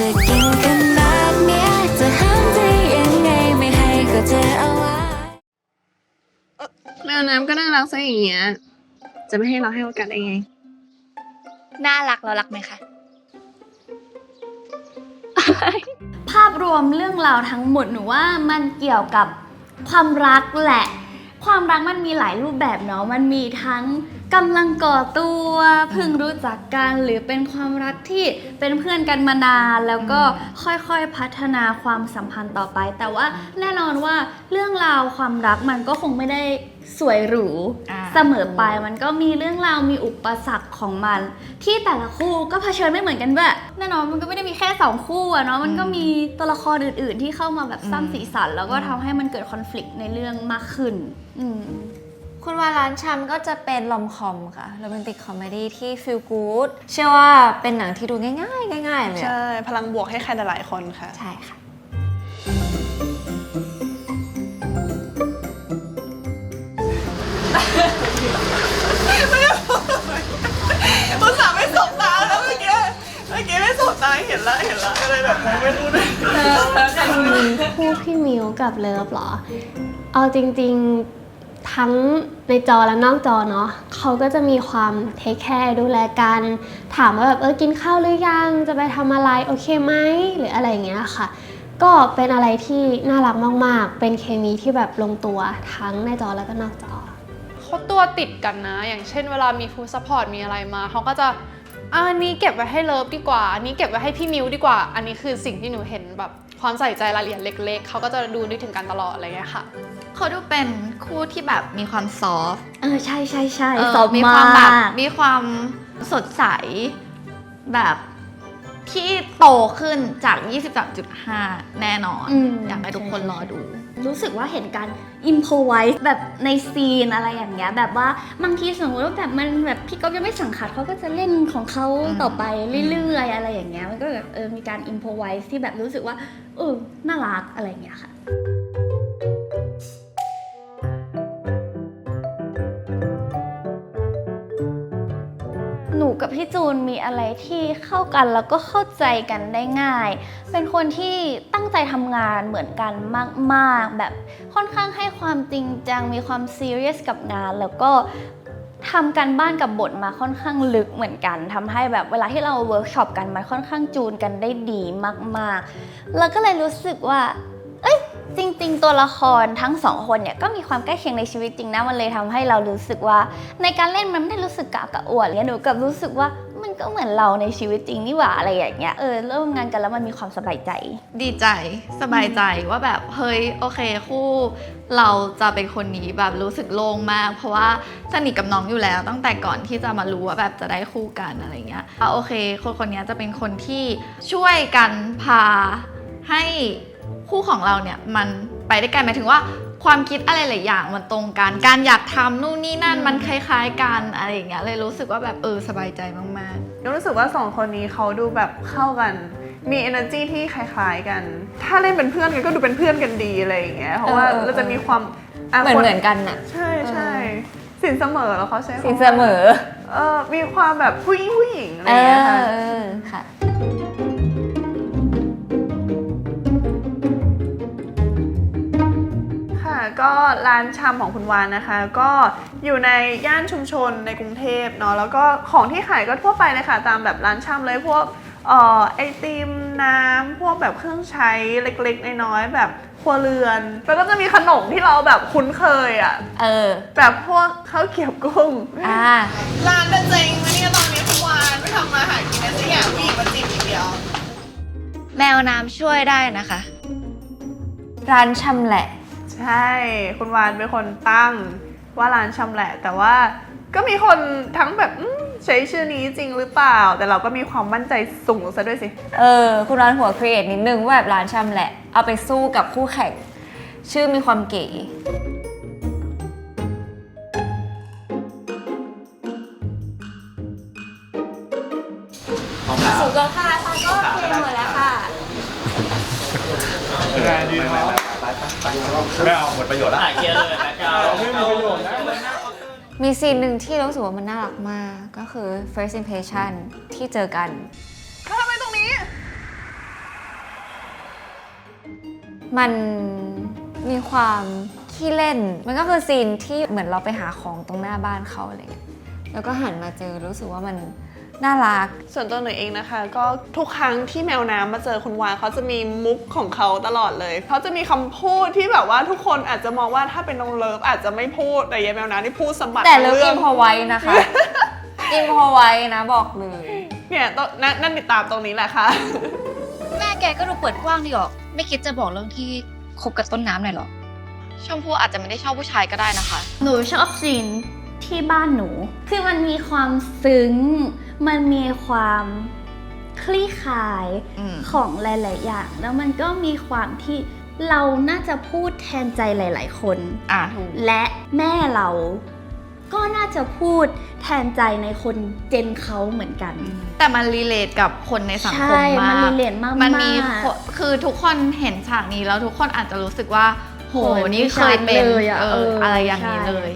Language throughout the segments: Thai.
จะกินกันแบบเนี้ยจะห้ามได้ยังไงไม่ให้เขาเจอเอาไว้แมวน้ำก็น่ารักซะอย่างเงี้ยจะไม่ให้เราให้โอกาสได้ไงน่ารักเรารักไหมคะ ภาพรวมเรื่องราวทั้งหมดหนูว่ามันเกี่ยวกับความรักแหละ ความรักมันมีหลายรูปแบบเนาะ มันมีทั้งกำลังก่อตัวเพิ่งรู้จักกันหรือเป็นความรักที่เป็นเพื่อนกันมานานแล้วก็ค่อยๆพัฒนาความสัมพันธ์ต่อไป แต่ว่าแน่นอนว่าเรื่องราวความรักมันก็คงไม่ได้สวยหรูเสมอไปมันก็มีเรื่องราวมีอุปสรรคของมัน ที่แต่ละคู่ก็เผชิญไม่เหมือนกันด้วยแน่นอนมันก็ไม่ได้มีแค่2คู่อะเนาะมันก็มีตัวละครอื่นๆที่เข้ามาแบบสร้างสีสันแล้วก็ทำให้มันเกิดคอน FLICT ในเรื่องมากขึ้นคุณวาร้านชำก็จะเป็นลอมคอมค่ะโรแมนติกคอมเมดี้ที่ฟีลกู๊ดเชื่อว่าเป็นหนังที่ดูง่ายๆง่ายๆเลยใช่พลังบวกให้ใครหลายคนค่ะใช่ค่ะภาษาไม่สบตาแล้วเมื่อกี้ไม่สบตาเห็นละอะไรแบบไม่รู้เลยคู่พี่มิวกับเลิฟเหรอเอาจริงๆทั้งในจอและนอกจอเนาะเขาก็จะมีความเทคแคร์ดูแลกันถามว่าแบบกินข้าวหรือยังจะไปทำอะไรโอเคไหมหรืออะไรอย่างเงี้ยค่ะก็เป็นอะไรที่น่ารักมากๆเป็นเคมีที่แบบลงตัวทั้งในจอแล้วก็นอกจอเขาตัวติดกันนะอย่างเช่นเวลามีฟู้ดซัพพอร์ตมีอะไรมาเขาก็จะอันนี้เก็บไว้ให้เลิฟดีกว่าอันนี้เก็บไว้ให้พี่มิวดีกว่าอันนี้คือสิ่งที่หนูเห็นแบบความใส่ใจรายละเอียดเล็กๆเขาก็จะดูนึกถึงกันตลอดอะไรเงี้ยค่ะเขาดูเป็นคู่ที่แบบมีความซอฟต์ใช่ซอฟต์มีความแบบมีความสดใสแบบที่โตขึ้นจาก 23.5 แน่นอนอยากให้ทุกคนรอดูรู้สึกว่าเห็นการอิมโพไวส์แบบในซีนอะไรอย่างเงี้ยแบบว่าบางทีสมมติว่าแบบมันแบบพี่ก๊อฟยังไม่สังคัดเขาก็จะเล่นของเขาต่อไปเรื่อยๆอะไรอย่างเงี้ยมันก็แบบมีการอิมโพไวส์ที่แบบรู้สึกว่าน่ารักอะไรอย่างเงี้ยค่ะหนูกับพี่จูนมีอะไรที่เข้ากันแล้วก็เข้าใจกันได้ง่ายเป็นคนที่ตั้งใจทำงานเหมือนกันมากๆแบบค่อนข้างให้ความจริงจังมีความซีเรียสกับงานแล้วก็ทำการบ้านกับบทมาค่อนข้างลึกเหมือนกันทำให้แบบเวลาที่เราเวิร์กช็อปกันมันค่อนข้างจูนกันได้ดีมากๆแล้วก็เลยรู้สึกว่าจริงๆตัวละครทั้งสองคนเนี่ยก็มีความใกล้เคียงในชีวิตจริงนะมันเลยทำให้เรารู้สึกว่าในการเล่นมันไม่ได้รู้สึกกะกะอ่วนเลยหนูกับรู้สึกว่ามันก็เหมือนเราในชีวิตจริงนี่หว่าอะไรอย่างเงี้ยเริ่มงานกันแล้วมันมีความสบายใจดีใจสบายใจว่าแบบเฮ้ยโอเคคู่เราจะเป็นคนนี้แบบรู้สึกโล่งมากเพราะว่าสนิทกับน้องอยู่แล้วตั้งแต่ก่อนที่จะมารู้ว่าแบบจะได้คู่กันอะไรเงี้ยโอเคคนนี้จะเป็นคนที่ช่วยกันพาให้คู่ของเราเนี่ยมันไปได้ไกลหมายถึงว่าความคิดอะไรหลายอย่างมันตรงกันการอยากทำนู่นนี่นั่นมันคล้ายๆกันอะไรอย่างเงี้ยเลยรู้สึกว่าแบบสบายใจมากๆรู้สึกว่า2คนนี้เขาดูแบบเข้ากันมี energy ที่คล้ายๆกันถ้าเล่นเป็นเพื่อนกันก็ดูเป็นเพื่อนกันดีอะไรอย่างเงี้ยเพราะว่าเราจะมีความเหมือนกันน่ะใช่สินเสมอแล้วเขาใช้สินเสมอมีความแบบผู้หญิงอะไรอย่างเงี้ยค่ะก็ร้านชำของคุณวานนะคะก็อยู่ในย่านชุมชนในกรุงเทพเนาะแล้วก็ของที่ขายก็ทั่วไปเลยค่ะตามแบบร้านชำเลยพวกไอติมน้ำพวกแบบเครื่องใช้เล็กๆน้อยๆแบบครัวเรือนแล้วก็จะมีขนมที่เราแบบคุ้นเคยอ่ะแบบพวกข้าวเกรี๊ยวกุ้งร้านเจ๊งนะเนี่ยตอนนี้คุณวานไม่ทำมาหากินนะสิอย่างพี่มาจิ้มอีกเดียวแมวน้ำช่วยได้นะคะร้านชำแหละใช่คุณวานเป็นคนตั้งว่าร้านชำแหละแต่ว่าก็มีคนทั้งแบบใช้ชื่อนี้จริงหรือเปล่าแต่เราก็มีความมั่นใจสูงซะด้วยสิคุณวานหัวครีเอทนิดนึงว่าแบบร้านชำแหละเอาไปสู้กับคู่แข่งชื่อมีความเก๋สุกค่ะก็โอเคหมดแล้วค่ะดีครับไม่เอาหมดประโยชน์แล้วเคลียร์เลยนะไม่มีประโยชน์นะมีซีนหนึ่งที่รู้สึกว่ามันน่ารักมากก็คือ first impression ที่เจอกันทำไมตรงนี้ มันมีความขี้เล่นมันก็คือซีนที่เหมือนเราไปหาของตรงหน้าบ้านเขาอะไรเงี้ยแล้วก็หันมาเจอรู้สึกว่ามันน่ารัก ส่วนตัวหนูเองนะคะก็ทุกครั้งที่แมวน้ำมาเจอคุณวานเขาจะมีมุกของเขาตลอดเลยเขาจะมีคำพูดที่แบบว่าทุกคนอาจจะมองว่าถ้าเป็นน้องเลิฟอาจจะไม่พูดแต่ยายแมวน้ำนี่พูดสมบัติ แต่เลิฟ รื่ อิมพอไว้นะคะ อิมพอไว้นะบอกเลย เนี่ยนั่นติดตามตรงนี้แหละค่ะ แม่แกก็ดูเปิดกว้างดีออกไม่คิดจะบอกเรื่องที่คบกับต้นน้ำหน่อยหรอ ชมพู่อาจจะไม่ได้ชอบผู้ชายก็ได้นะคะ หนูชอบซีนที่บ้านหนู คือมันมีความซึ้ง มันมีความคลี่คลาย อืม ของหลาย ๆ อย่าง แล้วมันก็มีความที่เราน่าจะพูดแทนใจหลาย ๆ คน และแม่เราก็น่าจะพูดแทนใจในคนเจนเขาเหมือนกัน แต่มันรีเลทกับคนในสังคม ใช่ มาก มันรีเลทมากๆ มันมีคนคือทุกคนเห็นฉากนี้แล้วทุกคนอาจจะรู้สึกว่าโห เหมือน นี่เคยเป็น เลยอะ อะไรอย่างนี้ ใช่ เลย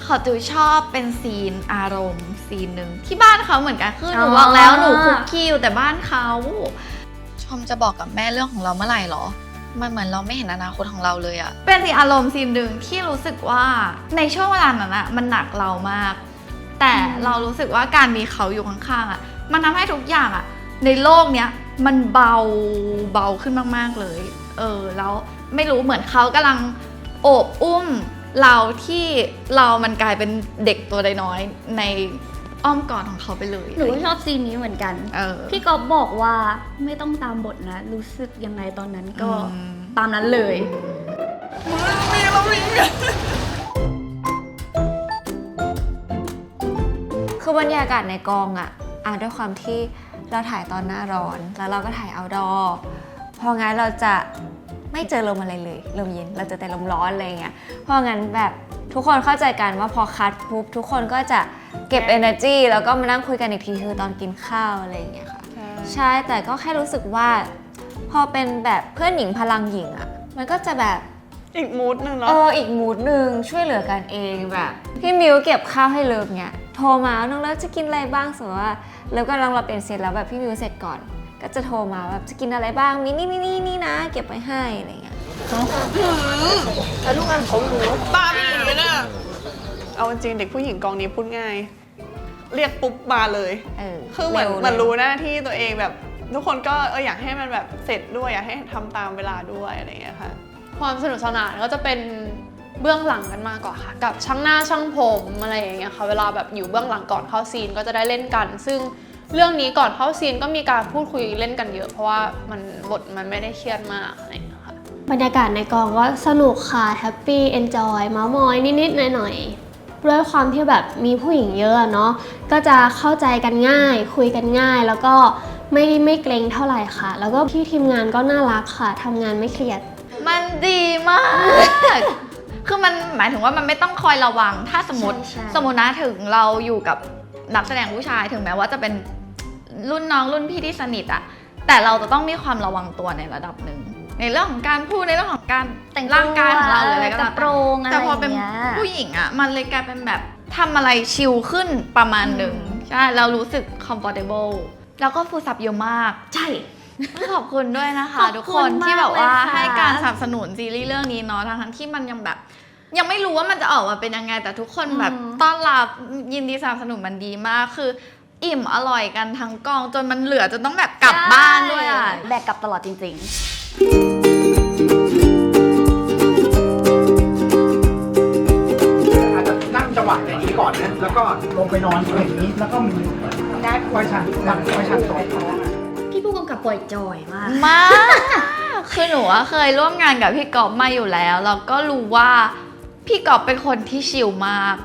ขอจูชอบเป็นซีนอารมณ์ซีนหนึ่งที่บ้านเขาเหมือนกันคือหนูบอกแล้วหนูคุกคีอยู่แต่บ้านเขา ชมจะบอกกับแม่เรื่องของเราเมื่อไหร่หรอ มันเหมือนเราไม่เห็นอนาคตของเราเลยอะ เป็นซีนอารมณ์ซีนหนึ่งที่รู้สึกว่าในช่วงเวลานั้นอะมันหนักเรามาก แต่เรารู้สึกว่าการมีเขาอยู่ข้างๆอะมันทำให้ทุกอย่างอะในโลกเนี้ยมันเบาขึ้นมากๆเลยแล้วไม่รู้เหมือนเขากำลังโอบอุ้มเราที่เรามันกลายเป็นเด็กตัวน้อยๆในอ้อมกอดของเขาไปเลย หนูก็ชอบซีนนี้เหมือนกัน พี่ก๊อฟบอกว่าไม่ต้องตามบทนะ รู้สึกยังไงตอนนั้นก็ตามนั้นเลย คือบรรยากาศในกองอะด้วยความที่เราถ่ายตอนหน้าร้อนแล้วเราก็ถ่ายเอาท์ดอร์พองั้นเราจะไม่เจอลมอะไรเลยลมเย็นเราเจอแต่ลมร้อนอะไรเงี้ยเพราะงั้นแบบทุกคนเข้าใจกันว่าพอคัดปุ๊บทุกคนก็จะเก็บ energy แล้วก็มานั่งคุยกันอีกทีคือตอนกินข้าวอะไรอย่างเงี้ยค่ะใช่แต่ก็แค่รู้สึกว่าพอเป็นแบบเพื่อนหญิงพลังหญิงอะมันก็จะแบบอีกมูดหนึ่งเนาะอีกมูดหนึ่งช่วยเหลือกันเองแบบพี่มิวเก็บข้าวให้เลิฟเงี้ยโทรมาน้องเลิฟจะกินอะไรบ้างสมมติว่าเลิฟกำลังเราเป็นเสร็จแล้วแบบพี่มิวเสร็จก่อนก็จะโทรมาแบบจะกินอะไรบ้างมีนี่นะเก็บไว้ให้อะไรเงี้ยแล้วลูกงานเขารู้ตาพี่เลยนะเอาจริงเด็กผู้หญิงกองนี้พูดง่ายเรียกปุ๊บมาเลยคือเหมือนรู้หน้าที่ตัวเองแบบทุกคนก็อยากให้มันแบบเสร็จด้วยอยากให้ทำตามเวลาด้วยอะไรเงี้ยค่ะความสนุกสนานก็จะเป็นเบื้องหลังกันมากกว่าค่ะกับช่างหน้าช่างผมอะไรอย่างเงี้ยค่ะเวลาแบบอยู่เบื้องหลังก่อนเข้าซีนก็จะได้เล่นกันซึ่งเรื่องนี้ก่อนเข้าซีนก็มีการพูดคุยเล่นกันเยอะเพราะว่าบทมันไม่ได้เครียดมากอะไรอย่างเงี้ยค่ะบรรยากาศในกองก็สนุกค่ะแฮปปี้เอนจอยเมาส์มอยนิดๆหน่อยๆด้วยความที่แบบมีผู้หญิงเยอะเนาะก็จะเข้าใจกันง่ายคุยกันง่ายแล้วก็ไม่เกรงเท่าไหร่ค่ะแล้วก็พี่ทีมงานก็น่ารักค่ะทำงานไม่เครียดมันดีมาก คือมันหมายถึงว่ามันไม่ต้องคอยระวังถ้าสมมตินะถึงเราอยู่กับนักแสดงผู้ชายถึงแม้ว่าจะเป็นรุ่นน้องรุ่นพี่ที่สนิทอะแต่เราจะต้องมีความระวังตัวในระดับหนึ่งในเรื่องของการพูดในเรื่องของการแต่งร่างกายของเราหรืออะไรก็ตามแต่พอเป็นผู้หญิงอะมันเลยกลายเป็นแบบทำอะไรชิลขึ้นประมาณหนึ่งใช่เรารู้สึก comfortable แล้วก็ฟูลซับเยอะมากใช่ขอบคุณด้วยนะคะทุกคนที่แบบว่าให้การสนับสนุนซีรีส์เรื่องนี้เนาะทั้งที่มันยังแบบยังไม่รู้ว่ามันจะออกมาเป็นยังไงแต่ทุกคนแบบต้อนรับยินดีสนับสนุนมันดีมากคืออิ่มอร่อยกันทั้งกองจนมันเหลือจนต้องแบบกลับบ้านด้วยอ่ะแบกกลับตลอดจริงๆอาจจะนั่งจังหวะอย่างนี้ก่อนนะแล้วก็ลงไปนอนอย่างนี้แล้วก็มีแก้ไว้ชันตัวพี่ผู้กำกับปล่อยจอยมากคือหนูเคยร่วมงานกับพี่ก๊อฟมาอยู่แล้วแล้วก็รู้ว่าพี่ก๊อฟเป็นคนที่ชิลมาก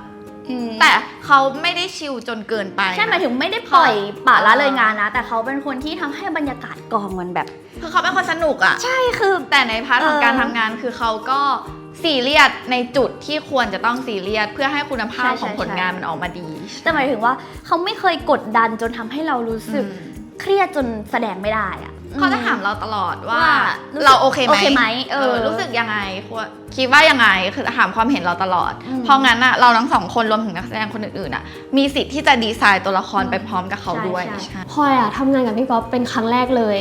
แต่เขาไม่ได้ชิลจนเกินไปใช่หมายถึงไม่ได้ปล่อยปละละเลยงานนะแต่เขาเป็นคนที่ทำให้บรรยากาศกองมันแบบคือเขาเป็นคนสนุกอ่ะใช่คือแต่ในพาร์ทของการทำงานคือเขาก็ซีเรียสในจุดที่ควรจะต้องซีเรียสเพื่อให้คุณภาพของผลงานมันออกมาดีแต่หมายถึงว่าเขาไม่เคยกดดันจนทำให้เรารู้สึกเครียดจนแสดงไม่ได้อะเขาจะถามเราตลอดว่าเราโอเคไหมรู้สึกยังไงคิดว่ายังไงคือถามความเห็นเราตลอดเพราะงั้นเราทั้งสองคนรวมถึงนักแสดงคนอื่นๆมีสิทธิ์ที่จะดีไซน์ตัวละครไปพร้อมกับเขาด้วยพลอยทำงานกับพี่ก๊อฟเป็นครั้งแรกเลย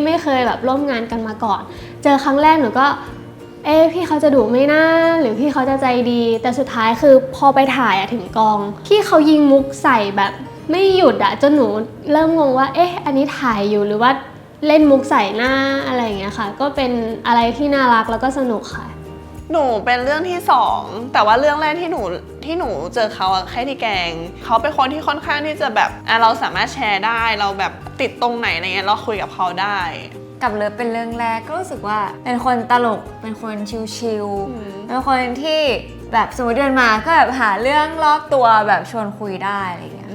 ไม่เคยแบบร่วมงานกันมาก่อน เจอครั้งแรกหนูก็พี่เขาจะดุไหมนะหรือพี่เขาจะใจดีแต่สุดท้ายคือพอไปถ่ายถึงกองพี่เขายิงมุกใส่แบบไม่หยุดจนหนูเริ่มงงว่าอันนี้ถ่ายอยู่หรือว่าเล่นมุกใส่หน้าอะไรอย่างเงี้ยค่ะก็เป็นอะไรที่น่ารักแล้วก็สนุกค่ะหนูเป็นเรื่องที่2แต่ว่าเรื่องแรกที่หนูเจอเขาแค่ที่แกงเขาเป็นคนที่ค่อนข้างที่จะแบบเราสามารถแชร์ได้เราแบบติดตรงไหนอะไรเงี้ยเราคุยกับเขาได้กับเลิฟเป็นเรื่องแรกก็รู้สึกว่าเป็นคนตลกเป็นคนชิลๆเป็นคนที่แบบสมมติเดินมาก็แบบหาเรื่องรอบตัวแบบชวนคุยได้อะไรอย่างเงี้ย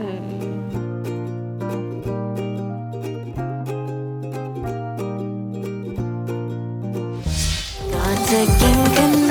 ก่อนจะกินขน